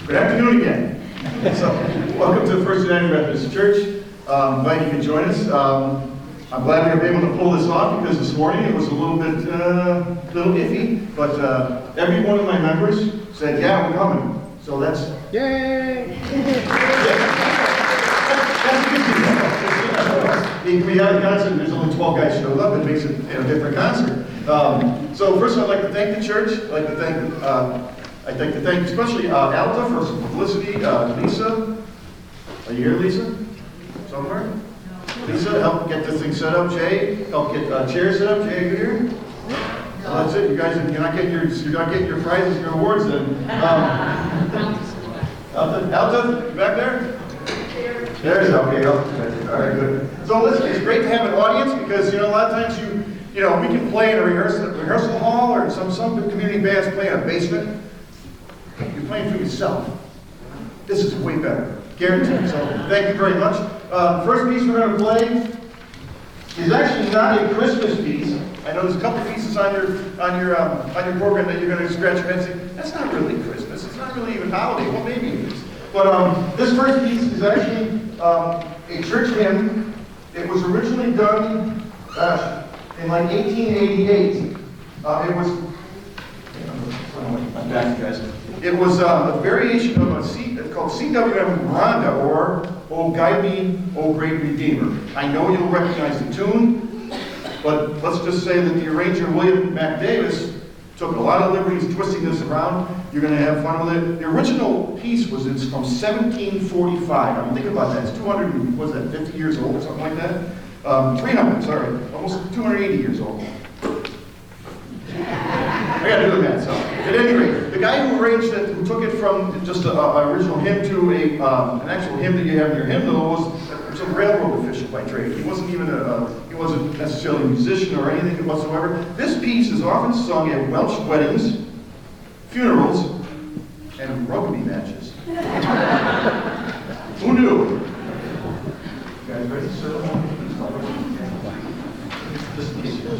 Good afternoon again. So, welcome to the First United Methodist Church. Glad you could join us. I'm glad we were able to pull this off because this morning it was a little bit iffy, but every one of my members said, "Yeah, we're coming." So that's yay. We had a concert, and there's only 12 guys showed up. It makes it a different concert. So first, I'd like to thank the church. I'd like to thank especially Alta for some publicity. Lisa, are you here, Lisa? Somewhere? Lisa, help get this thing set up. Jay, help get chairs set up. Jay, are you here? Well, that's it. You guys, you're not getting your prizes, your awards then. Alta, back there. There's okay. All right, good. So listen, it's great to have an audience because a lot of times we can play in a rehearsal hall or some community bands play in a basement. You're playing for yourself. This is way better, guaranteed. So thank you very much. First piece we're going to play is actually not a Christmas piece. I know there's a couple pieces on your program that you're going to scratch your head and say, that's not really Christmas. It's not really even holiday. Well, maybe it is. But this first piece is actually a church hymn. It was originally done in like 1888. It was a variation of it's called CWM Rhonda, or "Oh Guide Me, O Great Redeemer." I know you'll recognize the tune, but let's just say that the arranger, William Mac Davis, took a lot of liberties twisting this around. You're going to have fun with it. The original piece was from 1745. I mean, think about that. It's 50 years old or something like that? 300, sorry. Almost 280 years old. I got to do the math. So, at any rate, the guy who arranged it, who took it from just an original hymn to an actual hymn that you have in your hymnal, was a railroad official by trade. He wasn't even he wasn't necessarily a musician or anything whatsoever. This piece is often sung at Welsh weddings, funerals, and rugby matches. Who knew? You guys ready to settle down? This piece here.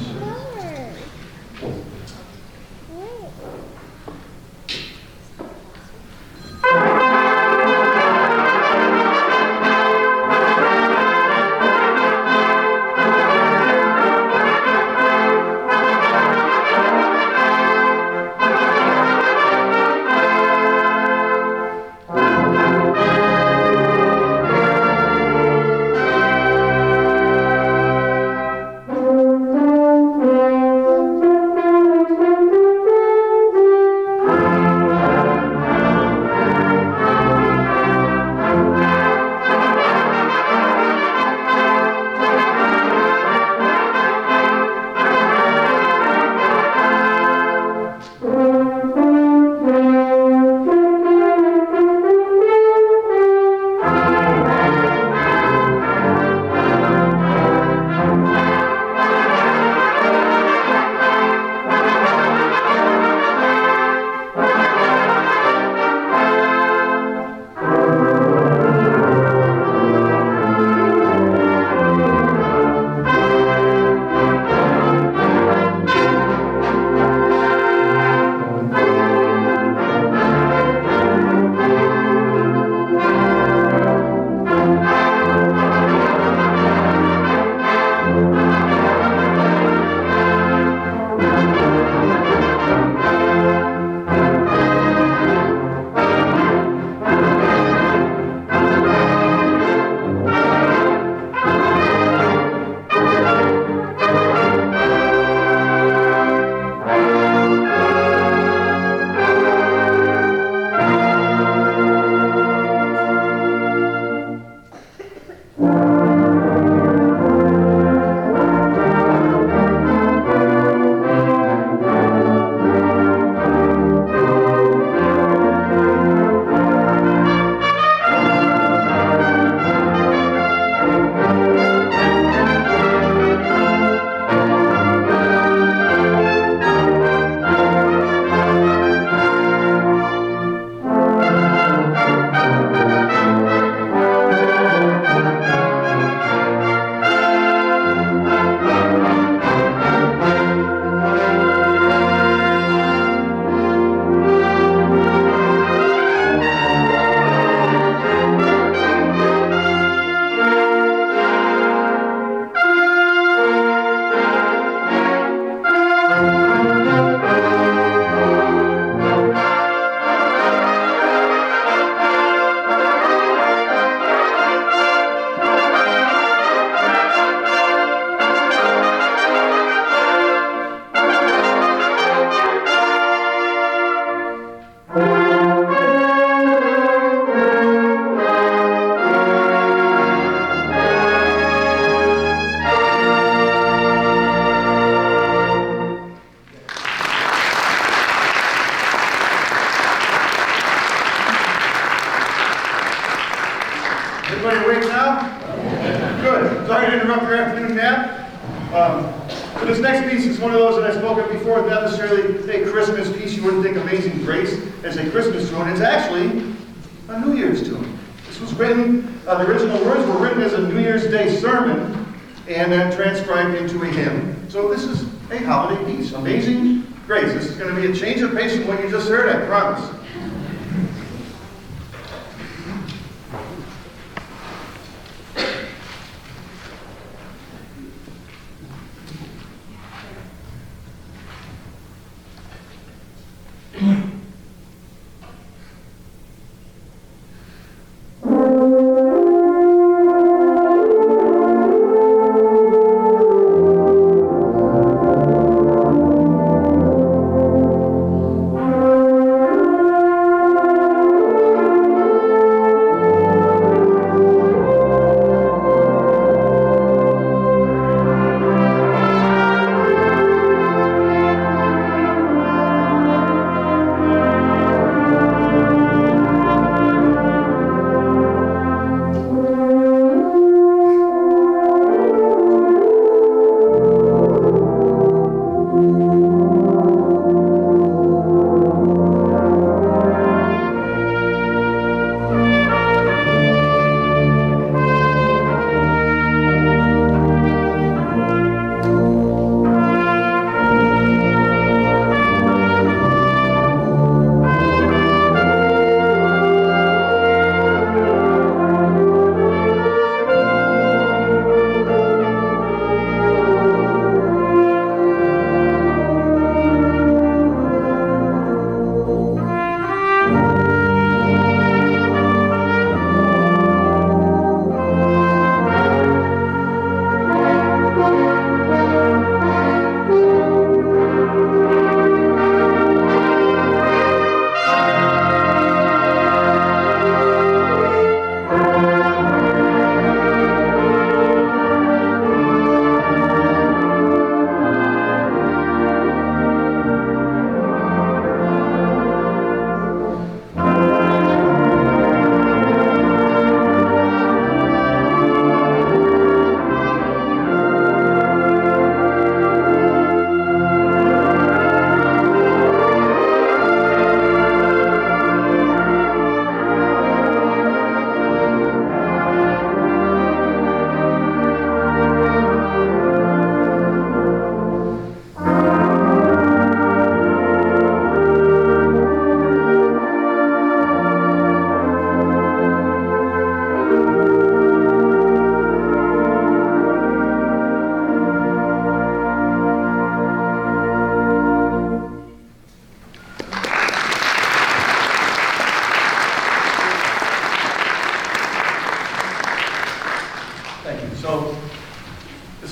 But this next piece is one of those that I spoke of before, not necessarily a Christmas piece. You wouldn't think Amazing Grace as a Christmas tune. It's actually a New Year's tune. This was written, the original words were written as a New Year's Day sermon and then transcribed into a hymn. So this is a holiday piece, Amazing Grace. This is going to be a change of pace from what you just heard, I promise.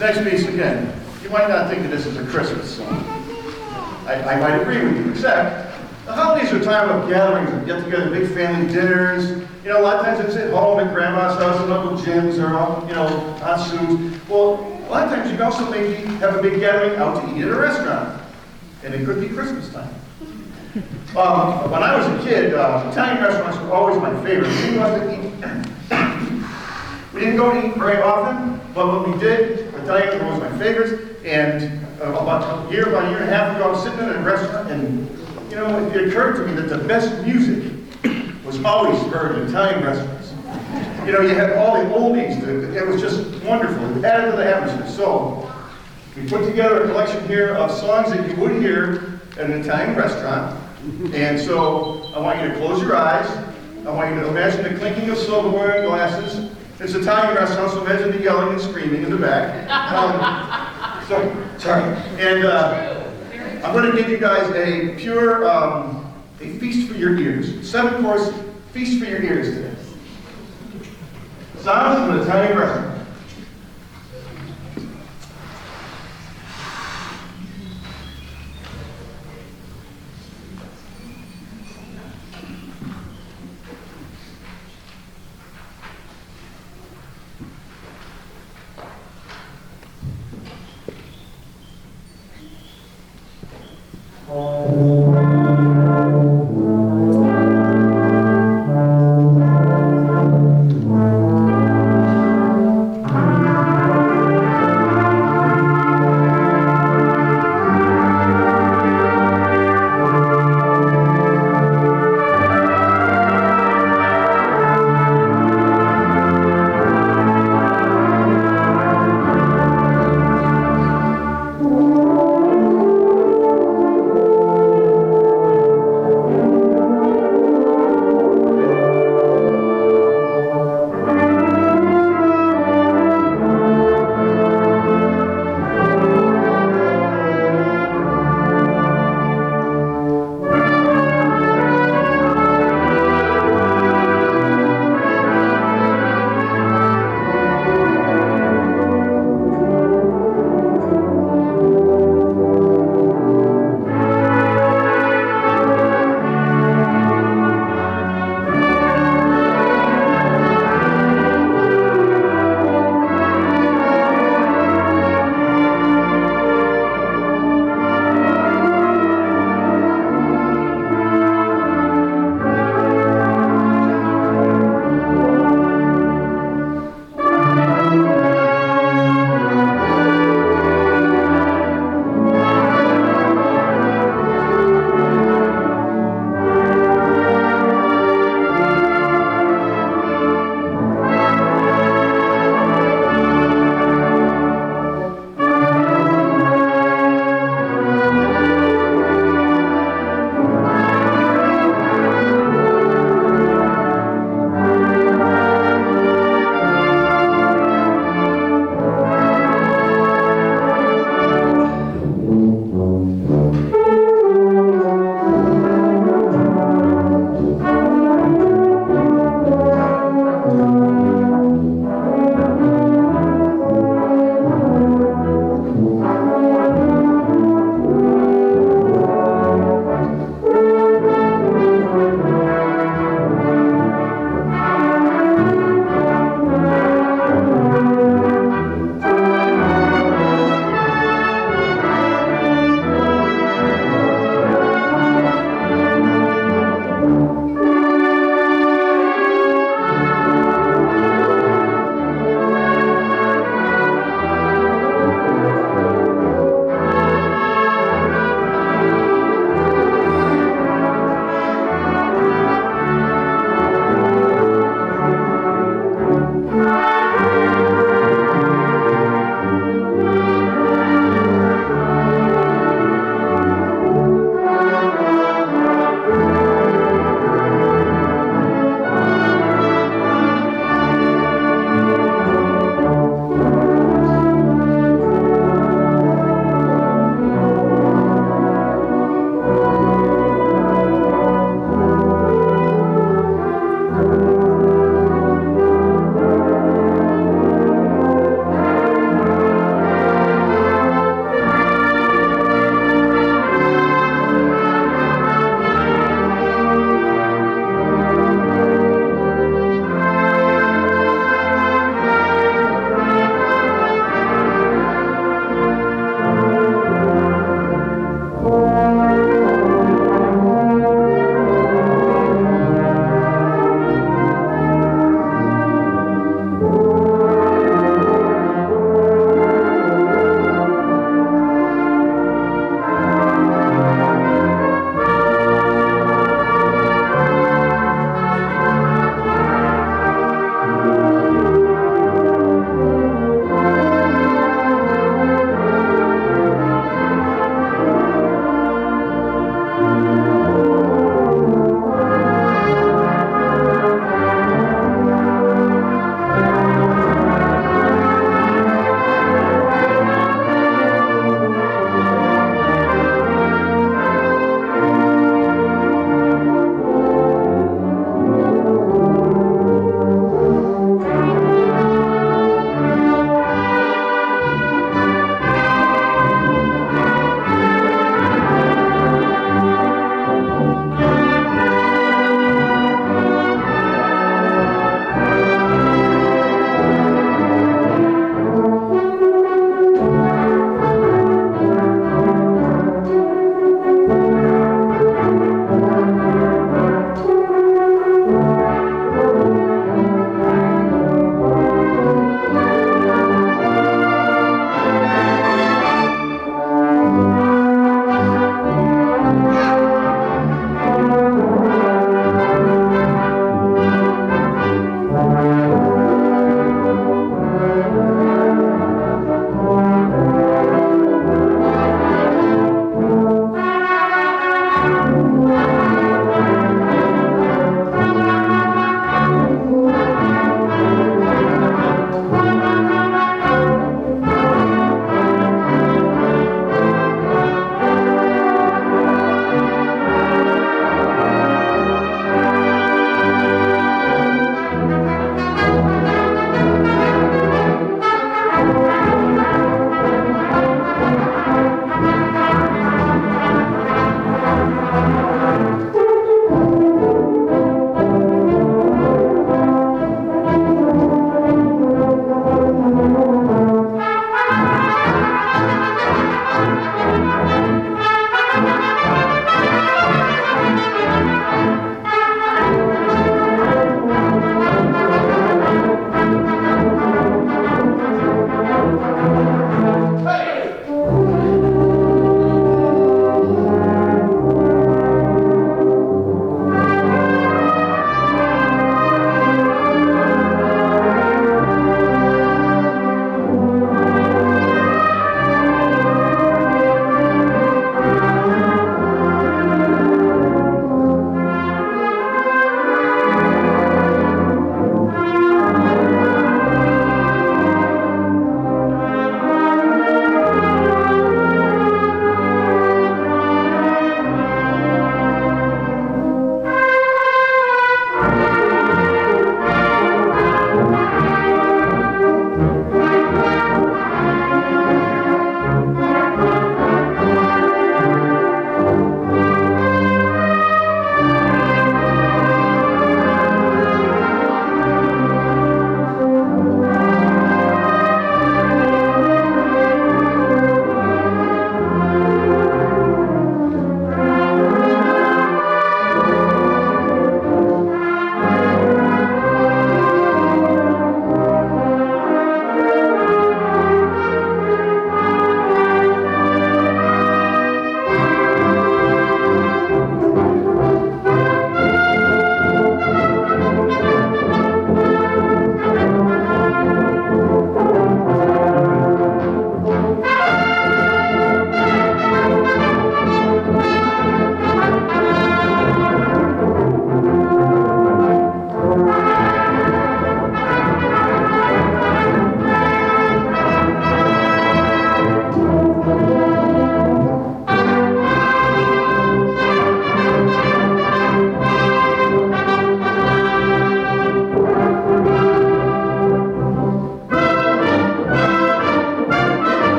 Next piece again, you might not think that this is a Christmas song. I might agree with you, except the holidays are a time of gatherings and get together, big family dinners. You know, a lot of times it's at home at Grandma's house and Uncle Jim's or, you know, Aunt Sue's. Well, a lot of times you can also maybe have a big gathering out to eat at a restaurant. And it could be Christmas time. When I was a kid, Italian restaurants were always my favorite. We didn't go to eat very often, but when we did, Italian was my favorites. And about a year and a half ago, I was sitting in a restaurant, and you know, it occurred to me that the best music was always heard in Italian restaurants. You know, you had all the oldies. It was just wonderful. It added to the atmosphere. So we put together a collection here of songs that you would hear at an Italian restaurant. And so I want you to close your eyes. I want you to imagine the clinking of silverware and glasses. It's an Italian restaurant, so imagine the yelling and screaming in the back. Sorry. And I'm going to give you guys a pure, a feast for your ears. 7-course feast for your ears today. Sounds of an Italian restaurant.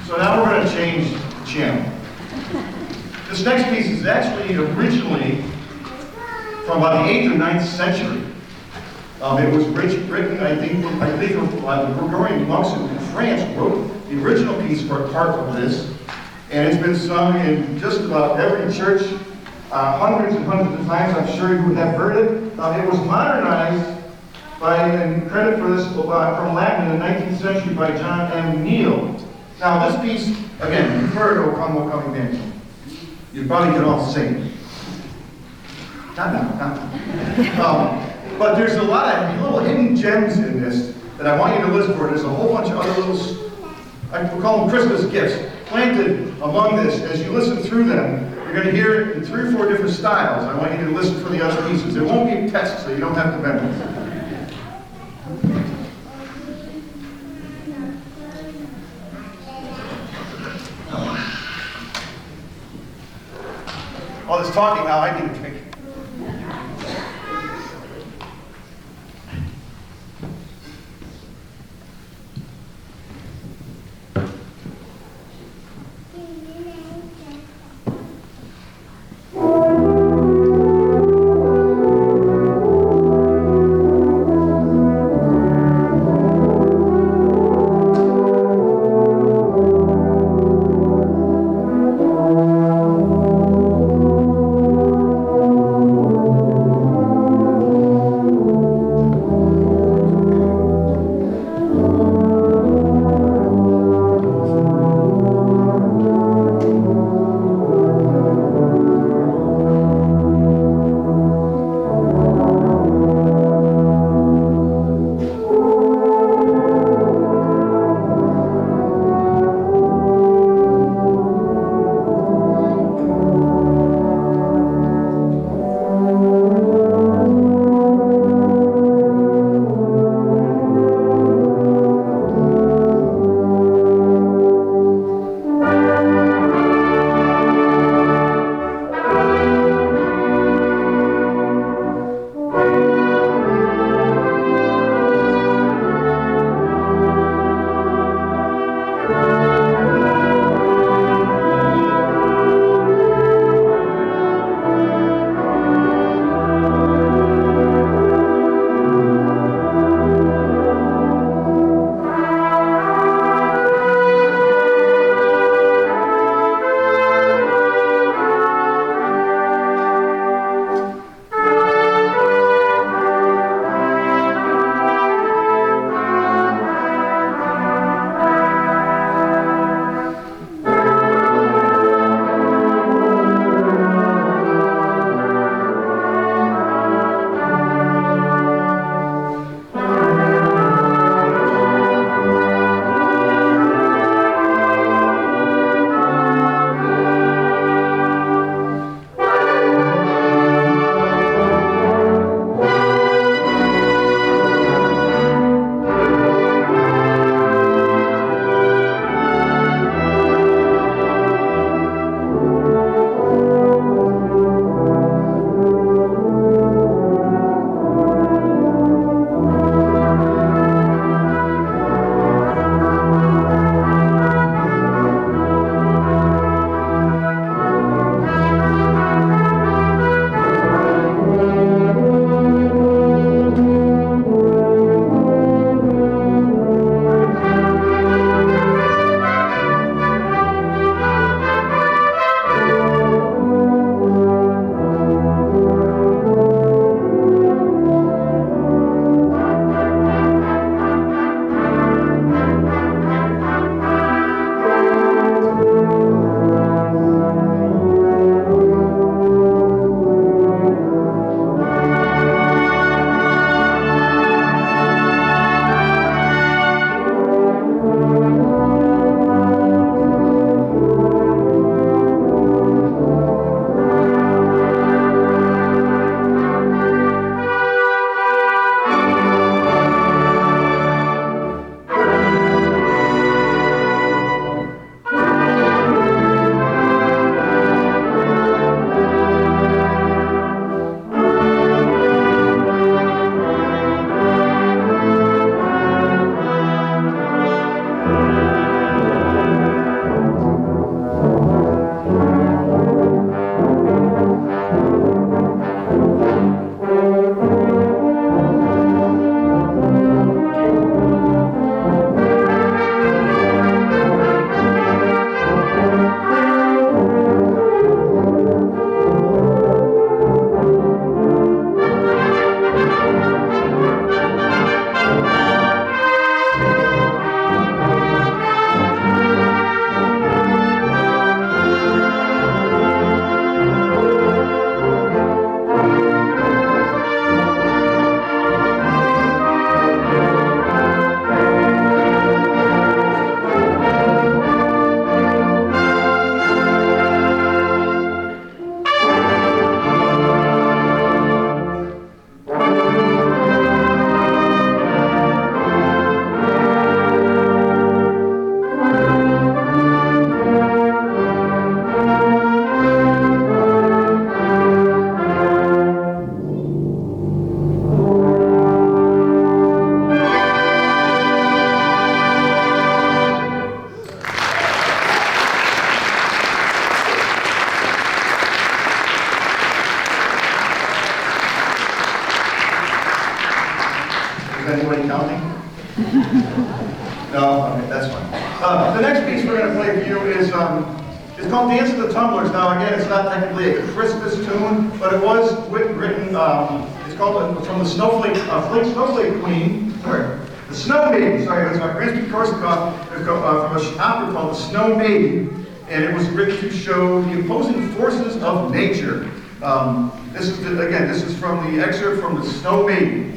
So now we're going to change the channel. This next piece is actually originally from about the 8th or 9th century. It was written, I think the Gregorian monks in France wrote the original piece for a part of this, and it's been sung in just about every church hundreds and hundreds of times. I'm sure you have heard it. It was modernized by, and credit for this, from Latin in the 19th century by John M. Neal. Now this piece, again, you've heard O Come, O Come Emmanuel. You probably can all sing. Not now. But there's a lot of little hidden gems in this that I want you to listen for. There's a whole bunch of other little, we'll call them Christmas gifts, planted among this. As you listen through them, you're going to hear it in 3 or 4 different styles. I want you to listen for the other pieces. It won't be a test, so you don't have to memorize. All this talking now, I need a drink. The next piece we're going to play for you is it's called Dance of the Tumblers. Now, again, it's not technically a Christmas tune, but it was written, it's called from the Snowflake Queen, sorry, the Snow Maiden, sorry, that's by Rimsky-Korsakov, from an opera called The Snow Maiden, and it was written to show the opposing forces of nature. This is from the excerpt from The Snow Maiden.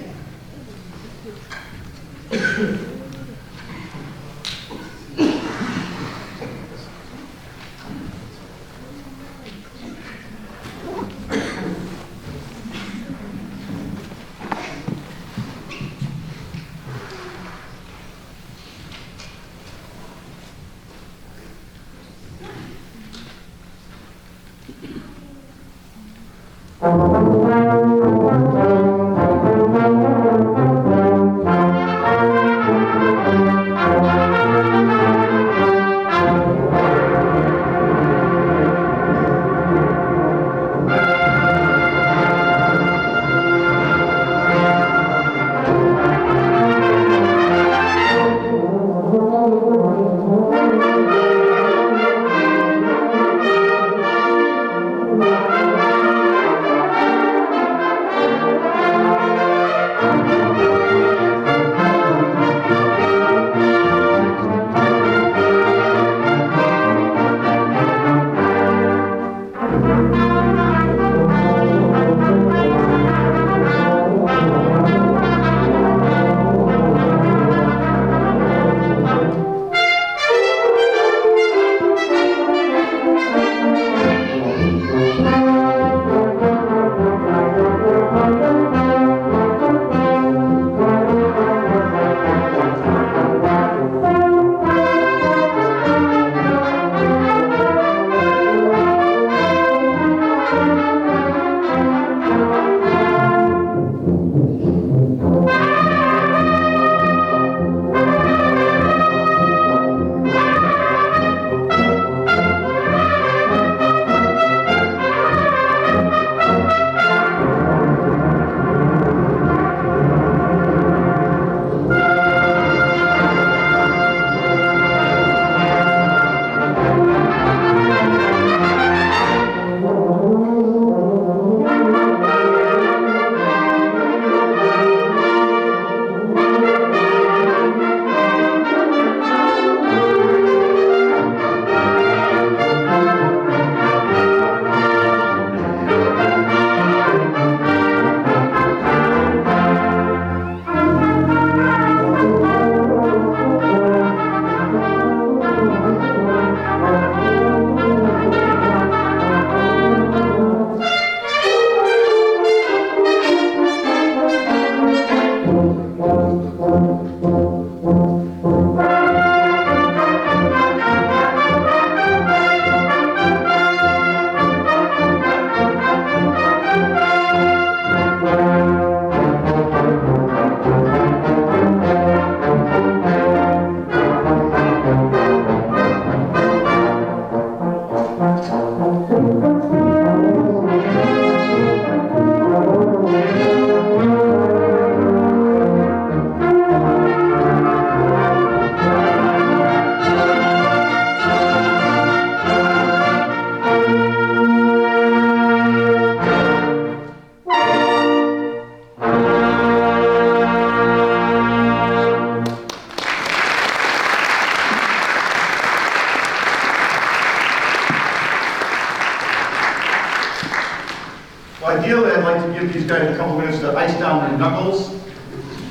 Ideally, I'd like to give these guys a couple minutes to ice down their knuckles,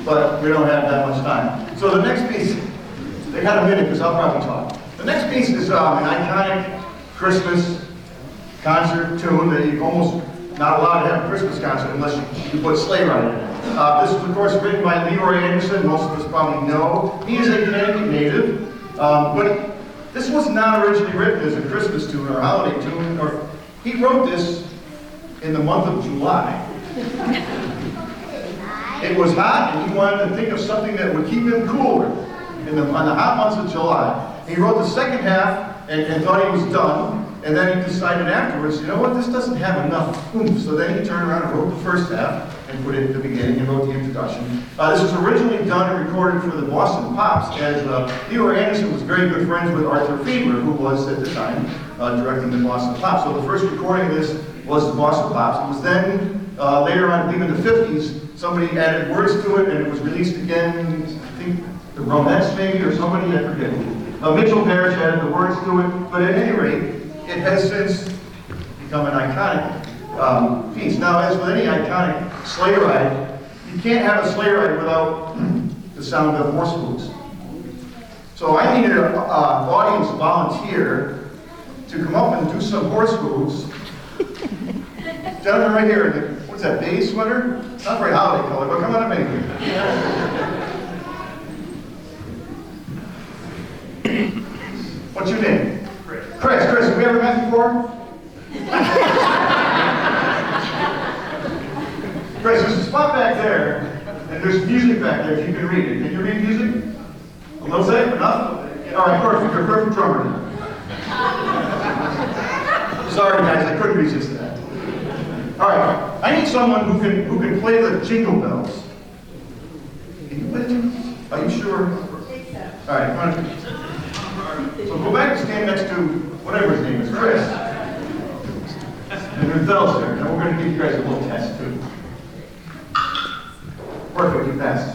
but we don't have that much time. So the next piece, they got a minute because I'll probably talk. The next piece is an iconic Christmas concert tune that you almost not allowed to have a Christmas concert unless you put Sleigh Ride in it. This is, of course, written by Leroy Anderson. Most of us probably know. He is a Connecticut native, but this was not originally written as a Christmas tune or a holiday tune. He wrote this in the month of July. It was hot, and he wanted to think of something that would keep him cooler on the hot months of July. He wrote the second half and thought he was done, and then he decided afterwards, you know what, this doesn't have enough oomph. So then he turned around and wrote the first half, and put it at the beginning and wrote the introduction. This was originally done and recorded for the Boston Pops, as Theo Anderson was very good friends with Arthur Fiedler, who was at the time directing the Boston Pops. So the first recording of this was the Boston Pops. It was then, later on, I believe in the 50s, somebody added words to it, and it was released again, I think the Ronettes maybe, or somebody, I forget who. Mitchell Parrish added the words to it, but at any rate, it has since become an iconic piece. Now, as with any iconic sleigh ride, you can't have a sleigh ride without the sound of horse hooves. So I needed an audience volunteer to come up and do some horse hooves. Gentleman right here, in the, what's that, beige sweater? Not very holiday color, but come on up anyway. What's your name? Chris. Chris, have we ever met before? Chris, there's a spot back there, and there's music back there if you can read it. Can you read music? A little bit? Enough? All right, perfect. You're a perfect drummer. Sorry, guys, I couldn't resist that. All right, I need someone who can play the jingle bells. Can you play the jingle bells? Are you sure? All right, come on. So go back and stand next to whatever his name is, Chris. And there's bells there. Now we're going to give you guys a little test too. Perfect, you passed.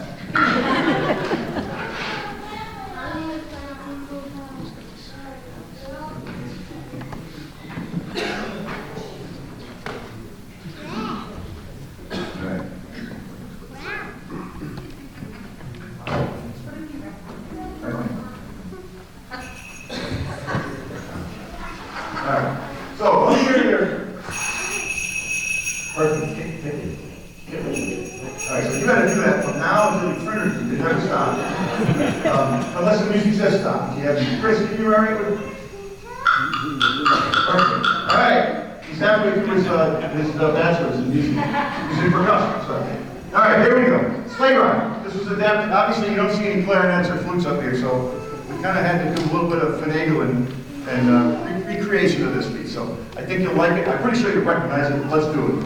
Unless the music says stop. Chris, can you all right with it? Perfect. All right. He's halfway through his bachelor's in music. He's in percussion. So. All right, here we go. Sleigh ride. This was adapted. Obviously, you don't see any clarinets or flutes up here, so we kind of had to do a little bit of finagling and recreation of this piece. So I think you'll like it. I'm pretty sure you'll recognize it. Let's do it.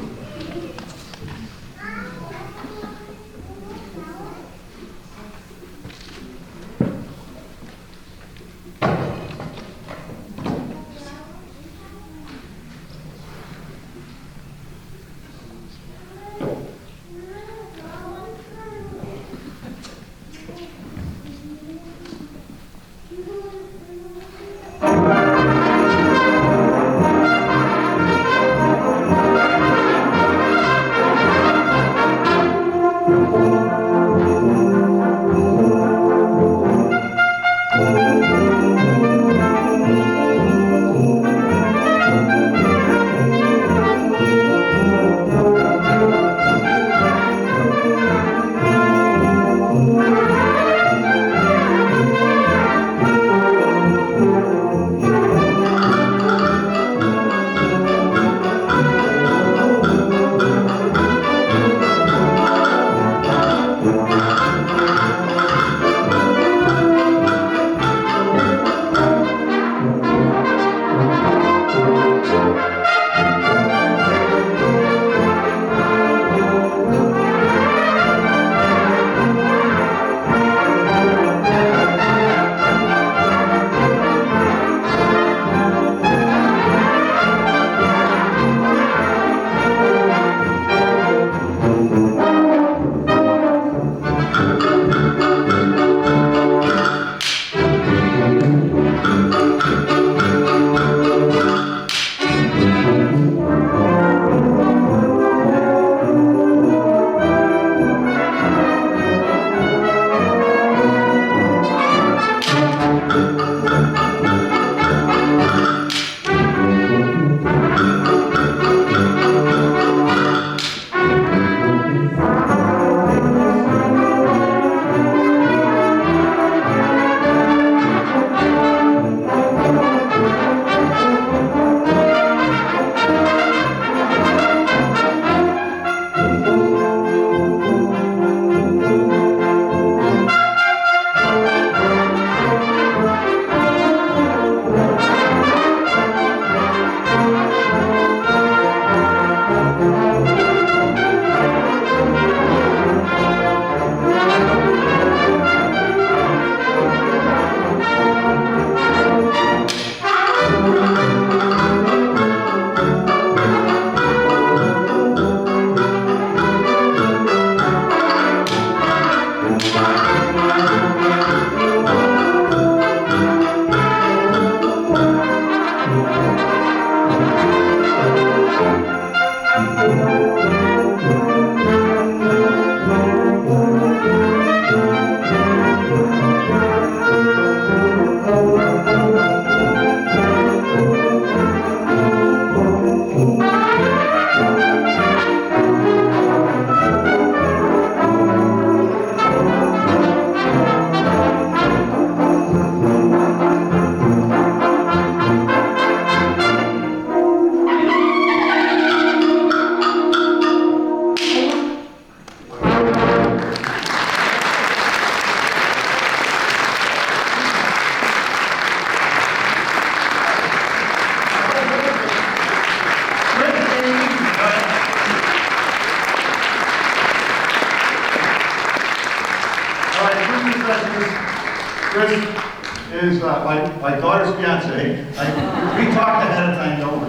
is my daughter's fiance. We talked ahead of time, don't we?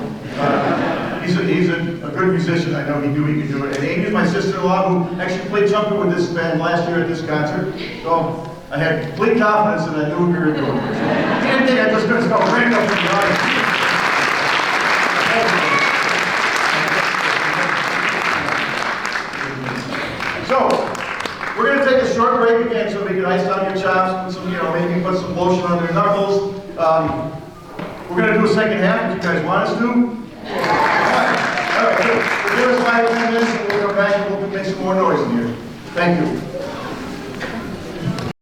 He's a good musician. I know he knew he could do it. And Amy is my sister-in-law, who actually played trumpet with this band last year at this concert. So I had complete confidence that I knew we were doing it. He didn't think I just going to go right up in the audience. So, we're going to take a short break again so we can ice down your chops, put some, maybe put some lotion on their knuckles. We're going to do a second half if you guys want us to. All right, good. We'll give us 5 or 10 minutes and we'll come back and we'll make some more noise in here. Thank you.